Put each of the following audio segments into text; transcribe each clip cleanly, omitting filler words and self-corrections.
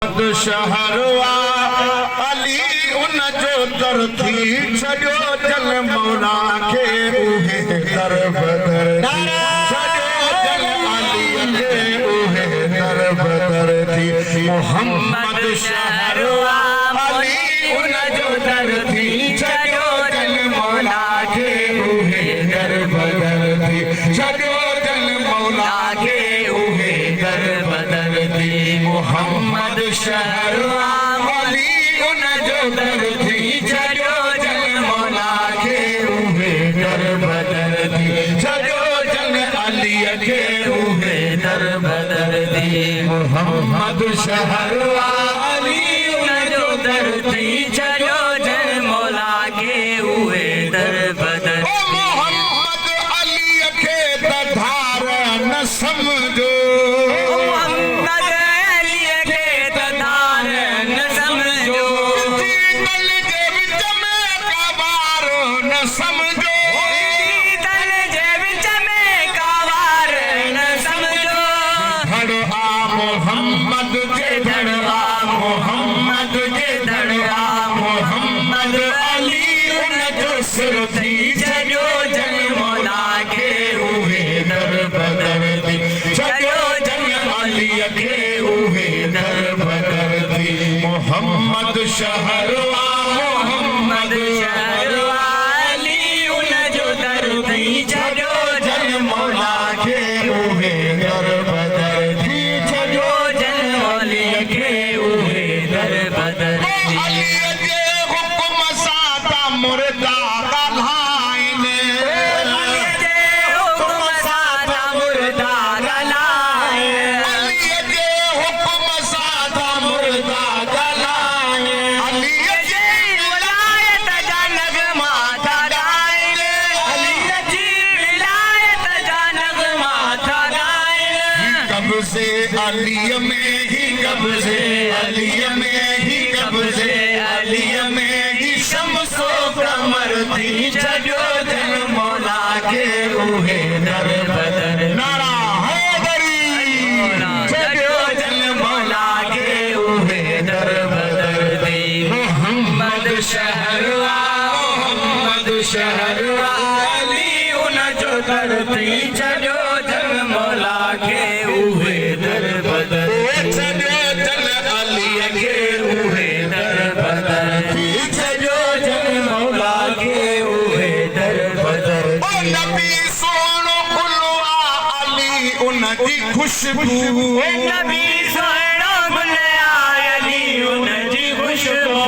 शहरवा अली उन जो दर थी छॾियो जल मौला खे उहे दर बदर छॾियो जल अली खे उहे दर बदर थी मोहम्मद शहरवा अली उन जो दर थी छॾियो जल मौला खे उहे दर बदर थी छॾियो जल मौला खे उहे दर बदर थी मोहम्मद शहरवा अली उन जो दर थी छॾियो जल मौला खे उहे दर बदर थी छॾियो जल अली खे उहे दर बदर थी मोहम्मद शहरवा अली उन जो दर थी छॾियो जल मौला खे उहे दर बदर मोहम्मद अली खे त धार न समझो मोहम्मद शहरवा मोहम्मद शहरवा अली उन जो दर थी छॾियो जल मौला खे उहे दर बदर थी छॾियो जल अली खे उहे दर बदर थी अली जे हुक्म सां ता मुर्दा ॻाल्हाइनि अली जे हुक्म सां ता मुर्दा ॻाल्हाइनि अली जे हुक्म सां ता मुर्दा अली में ही कब्ज़े अली में ही कब्ज़े अली में ही शम्सो कमर थी छॾियो जल मौला खे उहे दर बदर नारा हैदरी छॾियो जल मौला खे उहे दर बदर थी मोहम्मद शहरवा अली उन जो दर थी छॾियो जल मौला खे उहे दर बदर छॾियो जल अली खे उहे दर बदर थी छॾियो जल मौला खे उहे दर बदर ओ नबी सोनो खुलवा अली उन जी खुशबू नबी सोनो खुलया अली उन जी खुशबू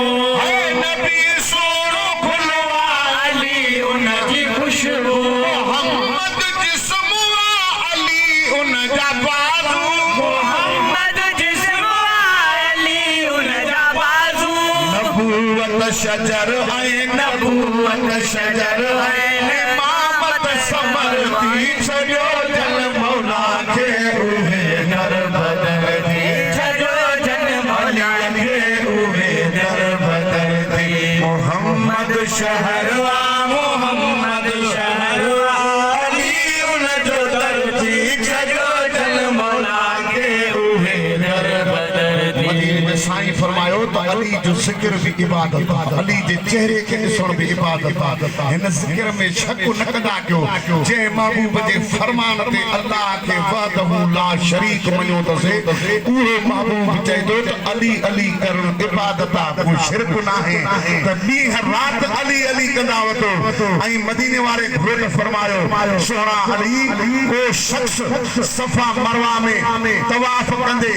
नबी सोनो खुलवा अली उन जी खुशबू मोहम्मद जिस्मवा अली उन जा बाज़ू मोहम्मद जिस्मवा अली उन जा बाज़ू नबूवत शजर है नबूवत शजर है इमामत समर थी छॾियो जल मौला खे उहे दर बदर थी छॾियो जल मौला खे उहे दर बदर थी मोहम्मद शहरवा मोहम्मद शहरवा अली उन जो दर थी छॾियो जल मौला खे उहे दर बदर थी साईं फरमायो त अली जो ज़िक्र भी इबादत अली जे चेहरे के ॾिसण भी इबादत हिन ज़िक्र में शक न कंदा कयो जे महबूब जे फरमान ते अल्लाह के वहदहू ला शरीक मञो तसे उहे महबूब चए थो त अली अली करण इबादत कोई शिरक न आहे त ॾींहं रात अली अली कंदा वठो ऐं मदीने वारे घोट फरमायो सोहरा अली को शख्स सफा मरवा में तवाफ कंदे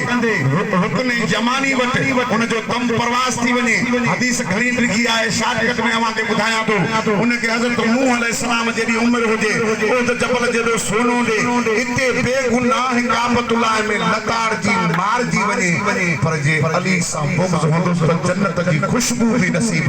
रुकने जमानी वट उन जो दम परवास थी वने हदीस घणी लिखी आहे शादकत में अवां के बुधाया तो उन के हजरत नूह अलैहिस्सलाम जेडी उम्र हुजे ओ त जबल जेडो सोनो दे इते बेगुनाह काबतुल्लाह में लताड़ जी मार जी वने पर जे अली सा बुग़्ज़ होंदो त जन्नत जी खुशबू भी नसीब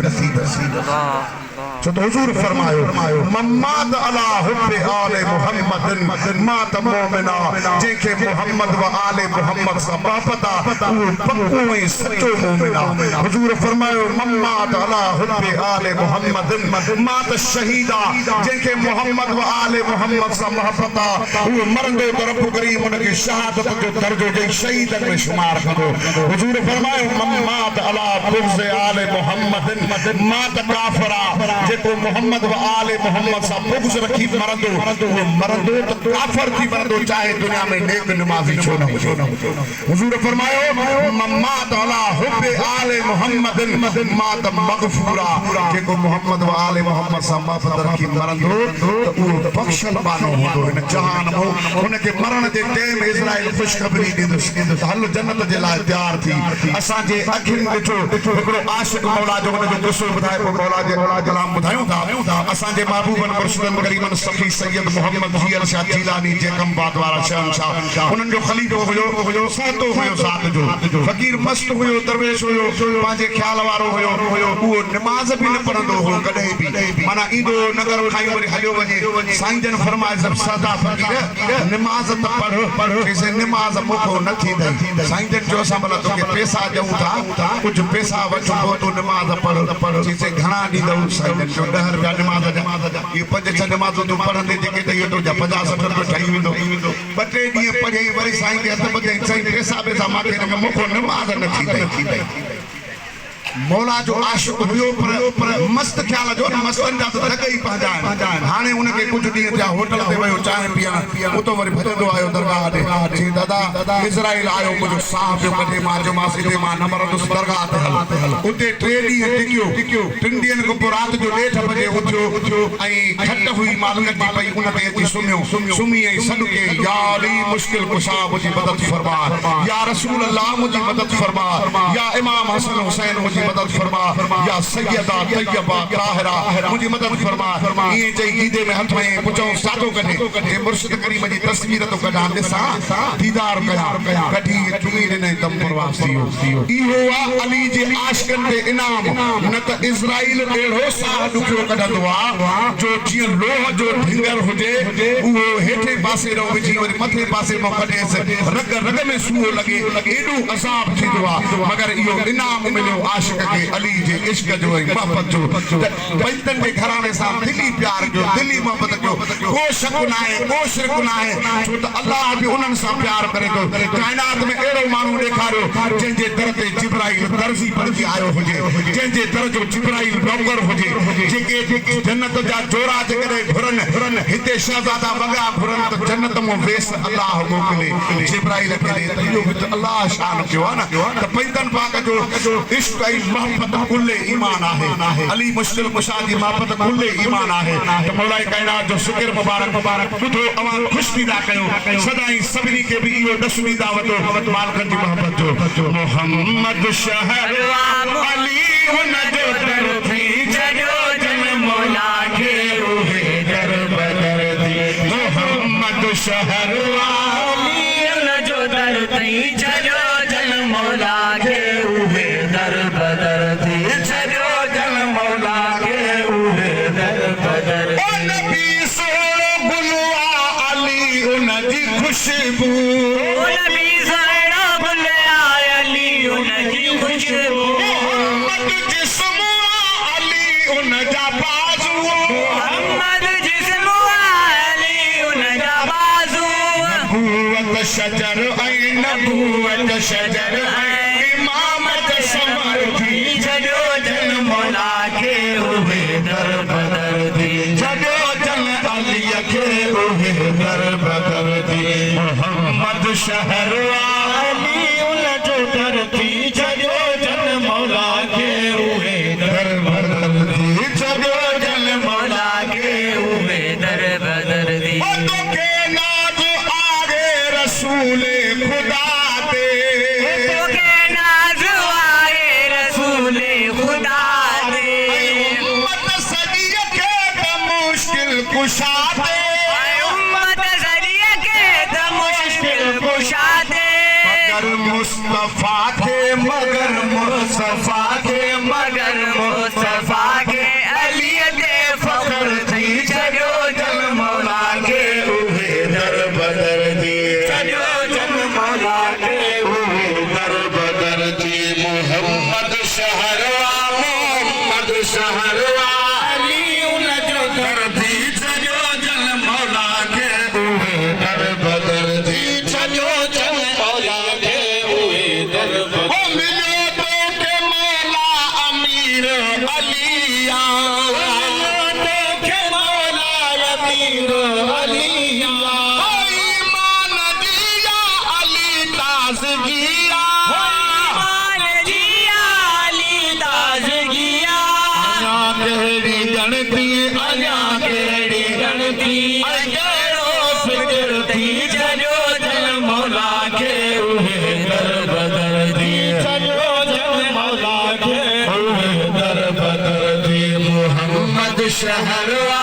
छो तो हुजूर फरमायो मम्माद अला हुब्बे आले मुहम्मदिन मात मोमिना जेके मोहम्मद व आले मोहम्मद सां मोहब्बत आहे उहो पक्को ऐं सचो मोमिन आहे। हुजूर फरमायो मम्माद अला हुब्बे आले मुहम्मदिन मात शहीदा जेके मोहम्मद व आले मोहम्मद सां मोहब्बत आहे उहो मरंदो त रब करीम उनखे शहादत जो दर्जो ॾेई शहीदनि में शुमार कंदो। हुजूर फरमायो मम्माद अला बुग़्ज़ आले मुहम्मदिन मात काफ़िरा जेको मोहम्मद व आले मोहम्मद सां बुग़्ज़ रखी मरंदो उहो मरंदो त काफ़िर थी मरंदो चाहे दुनिया में नेक नमाज़ी छो न हुजे। हुजूर फरमायो मम्माद अला हुब्बे आले मुहम्मदिन मात मग़फ़ूरा जेको मोहम्मद व आले मोहम्मद सां मोहब्बत रखी मरंदो त उहो बख़्शल बानो हूंदो हिन जहान में उनखे मरण जे टाइम इज़राइल ख़ुशख़बरी ॾींदुसि त हल जन्नत जे लाइ तयार थी। असांजे अखियुनि ॾिठो हिकिड़ो आशिक़ मौला जो हुनजो क़िसो ॿुधाए पोइ मौला जे कलाम ॿुधायूं था। असांजे महबूबनि मुर्शिदनि करीमनि सफ़ी सैयद मोहम्मद ज़ीअर शाह जीलानी जेकमबाद वारा शहंशाह उन्हनि जो ख़लीफ़ो हुयो सातो हुयो ज़ात जो फ़क़ीर मस्त हुयो दरवेश हुयो पंहिंजे ख़्याल वारो हुयो उहो निमाज़ बि न पढ़ंदो हो कॾहिं बि माना ईंदो नगर खाई वरी हलियो वञे साईं जन फरमाए जब सदा फ़क़ीर निमाज़ त पढ़ जैसे निमाज़ मुखो न थींदई। साईं जन जो असां भला तोखे पैसा ॾियूं था कुझु पैसा वठो पोइ तूं निमाज़ पढ़ जैसे घणा ॾींदव साईं जन जो 10 रुपया निमाज़ जा इहे 5-6 निमाज़ूं तूं पढ़ंदे जेके त इहो तुंहिंजा 50-60 रुपया ठही वेंदो। 2-3 ॾींहं पढ़े वरी साईं खे हथ ॿधई साईं पैसा मूंखे मुखो निमाज़ न थींदई। मौला जो आशिक़ हुयो पर मस्त ख्याल जो मस्तनि जा त लॻ ई पंहिंजा आहिनि। हाणे उनखे कुझु ॾींहं थिया होटल ते वियो चांहि पीअण उतो वरी भॼंदो आयो दरगाह ते चई दादा इज़राइल आयो मुंहिंजो साह पियो कढे मां चयोमांसि हिते मां न मरंदुसि दरगाह ते हल। उते 3 ॾींहं टिकियो 3 ॾींहंनि खां पोइ राति जो 1:30 बजे उथियो ऐं खट हुई मालिक जी पई उन ते अची सुम्ही ऐं सॾु कयईं या अली मुश्किल कुशा मुंहिंजी मदद फरमा या रसूल अल्लाह मुंहिंजी मदद फरमा या इमाम हसन हुसैन मुंहिंजी मदद फरमा या सैयदा तैयबा ताहिरा मुझे मदद फरमा। ये चई गीदे में हथ में पुछो सादो कढे जे मुर्शिद करीम जी तस्वीर तो कढा ॾिसा दीदार कया कढी चुमी ॾिनई दम परवास थियो। इहो आहे अली जे आशिक़नि ते इनाम न त इज़राइल अहिड़ो साह ॾुखियो कढंदो आहे जो जीअं लोह जो ढिंगर हुजे उहो हेठे पासे रो विझी वरी मथे पासे मां कढेसि रग में सूओ लॻे एॾो अज़ाब थींदो आहे मगर इहो इनाम मिलियो आशिक़ खे अली जे इश्क जो ऐं मोहब्बत जो बैतन जे घराने सां दिली प्यार जो दिली मोहब्बत जो को शक न आहे को शिरक न आहे छो त अल्लाह बि उन्हनि सां प्यार करे थो। काइनात में अहिड़ो माण्हू ॾेखारियो जंहिंजे दर ते जिब्राइल दर्जी बणिजी आयो हुजे जंहिंजे दर जो जिब्राइल नौकर हुजे जेके जन्नत जा जोड़ा जेकॾहिं घुरनि हिते शहज़ादा वॻा घुरनि त जन्नत मां वेस अल्लाह मोकिले जिब्राइल खे ॾे त इहो बि त अल्लाह शान कयो आहे न त पैगंबर पाक जो इश्क ऐं मोहब्बत कुल्ले ईमान आहे। अली मुश्किल कुशा जी मोहब्बत कुल्ले ईमान आहे त मौलाए काइनात जो शुक्र मुबारक ॿुधो अवां ख़ुशि थींदा कयो सदाई सभिनी खे बि इहो ॾसमी दावत मालिकनि जी मोहब्बत जो मोहम्मद शहर अली हुन जो दर थी छॾियो जन मौला खे उहे दर बदर थी मोहम्मद शहर अली हुन जो दर थी छॾियो जन मौला खे उहे दर बदर थी छॾियो जन मौला खे उहे दर बदर ओ नबी सोणो गुलवा अली उन जी खुशबू ओ नबी सोणो गुलवा अली उन जी खुशबू मोहम्मद जिस्म अली उन जा बाज़ू मोहम्मद जिस्म अली उन जा बाज़ू नबूवत शजर ऐं नबूवत शजर इमामत समर थी छॾियो जन मौला खे उहे दर बदर थी छॾियो जन अलीअ खे उहे दर बदर थी मोहम्मद शहर अली उन जो दर थी छॾियो जन मौला खे उहे दर बदर थी छॾियो जन मौला खे उहे दर बदर थी तोखे नाज़ आहे रसूल खुदा ते तोखे नाज़ आहे रसूल खुदा ते उम्मत सॼीअ खे त मुश्किल कुशा ते उम्मत सॼीअ खे त मुश्किल कुशा ते मगर मुस्तफा खे मगर मुस्तफा खे मगर मुस्तफा खे अलीअ ते शहरवा मोहम्मद शहरवा अली उन जो दर्दी सजो जन मौला के उहे दर बदर दी सजो जन मौला के उहे दर बदर ओ मिलो तो के मौला अमीर अलिया तो के मौला अमीर अलिया ईमान दिया अली ताज़गिया ईमान जिया अली ताज़गिया अञा केड़ी गणती अञा केड़ी गणती अजरो फिक्र थी सजो जन मौला के उहे दर बदर दी सजो जन मौला के उहे दर बदर दी मोहम्मद शहरवा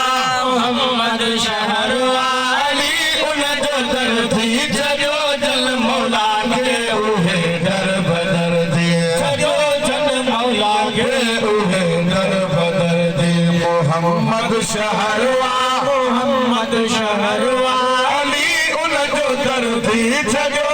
मोहम्मद शहरवा अली उन जो दर थी सजो जन मौला के उहे दर बदर दी सजो जन मौला के उहे दर बदर दी मोहम्मद शहरवा मोहम्मद शहरवा अली उन जो दर थी सजो